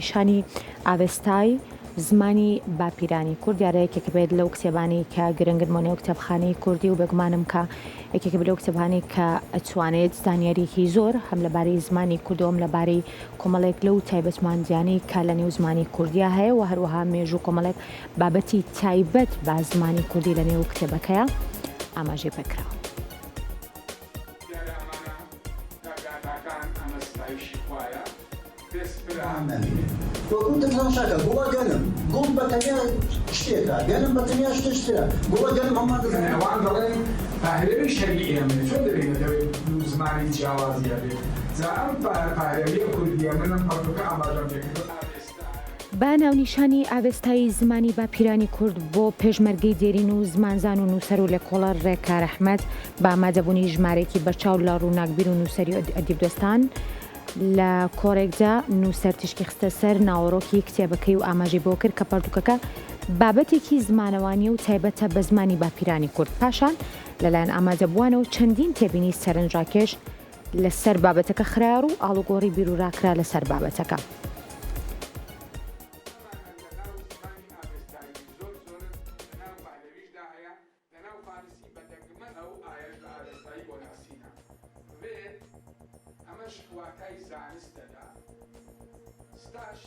نیشانی ئاوێستای زمانی باپیرانی کورد یارەیەکێک بێت لەو کتێبانی کە گرنگمانێ و کتێبخانەی کوردی و بێگومانم کە یەکێک لەو کتێبخانەی کە ئەتوانێت زانیاریی زۆر هەم لەبارەی زمانی کوردی و هەم لەبارەی کۆمەڵێک لەو تایبەتمەندیانەی کە لە نێو زمانی کوردیا هەیە و هەروەها مێژوو کۆمەڵێک بابەتی تایبەت بە زمانی کوردی لە نێو کتێبەکەیە ئاماژەی پێکراوە. وەکو دڵنیاشەکە گوڵە گەنم گوڵ بەتەنیا شتێکە گەنم بەتەنیا شتێکترە گوڵە گەنم هەمان دەزانێت ئەوان دەڵێن پارێوی شەرعی ئێمە چۆن دەبێت زمانی جیاوازیە بێت جا ئەم پارێویە کوردیە منم پەرتوکە ئاماژەم پێکردووە. با ناونیشانی ئاوێستایی زمانی باپیرانی کورد بۆ پێشمەرگەی دێرین و زمانزان و نووسەر و لێکۆڵە ڕێکار ئەحمەد با ئامادەبوونی ژمارێکی بەرچاو لە ڕووناکبیر و نووسەری ئەدیبدۆستان لە کۆڕێکدا نووسەر تشکی خستە سەر ناوەڕۆکی کتێبەکەی و ئاماژەی بۆ کرد کە پەرتوکەکە بابەتێکی زمانەوانی و تایبەتە بە زمانی باپیرانی کورد. پاشان لەلایەن ئامادەبووانەوە چەندین تێبینی سەرنجڕاکێش لەسەر بابەتەکە خرار و ئاڵوگۆڕی بیرروڕاکرا لەسەر بابەتەکە. ئەمەش واتای زانستەدا ستاش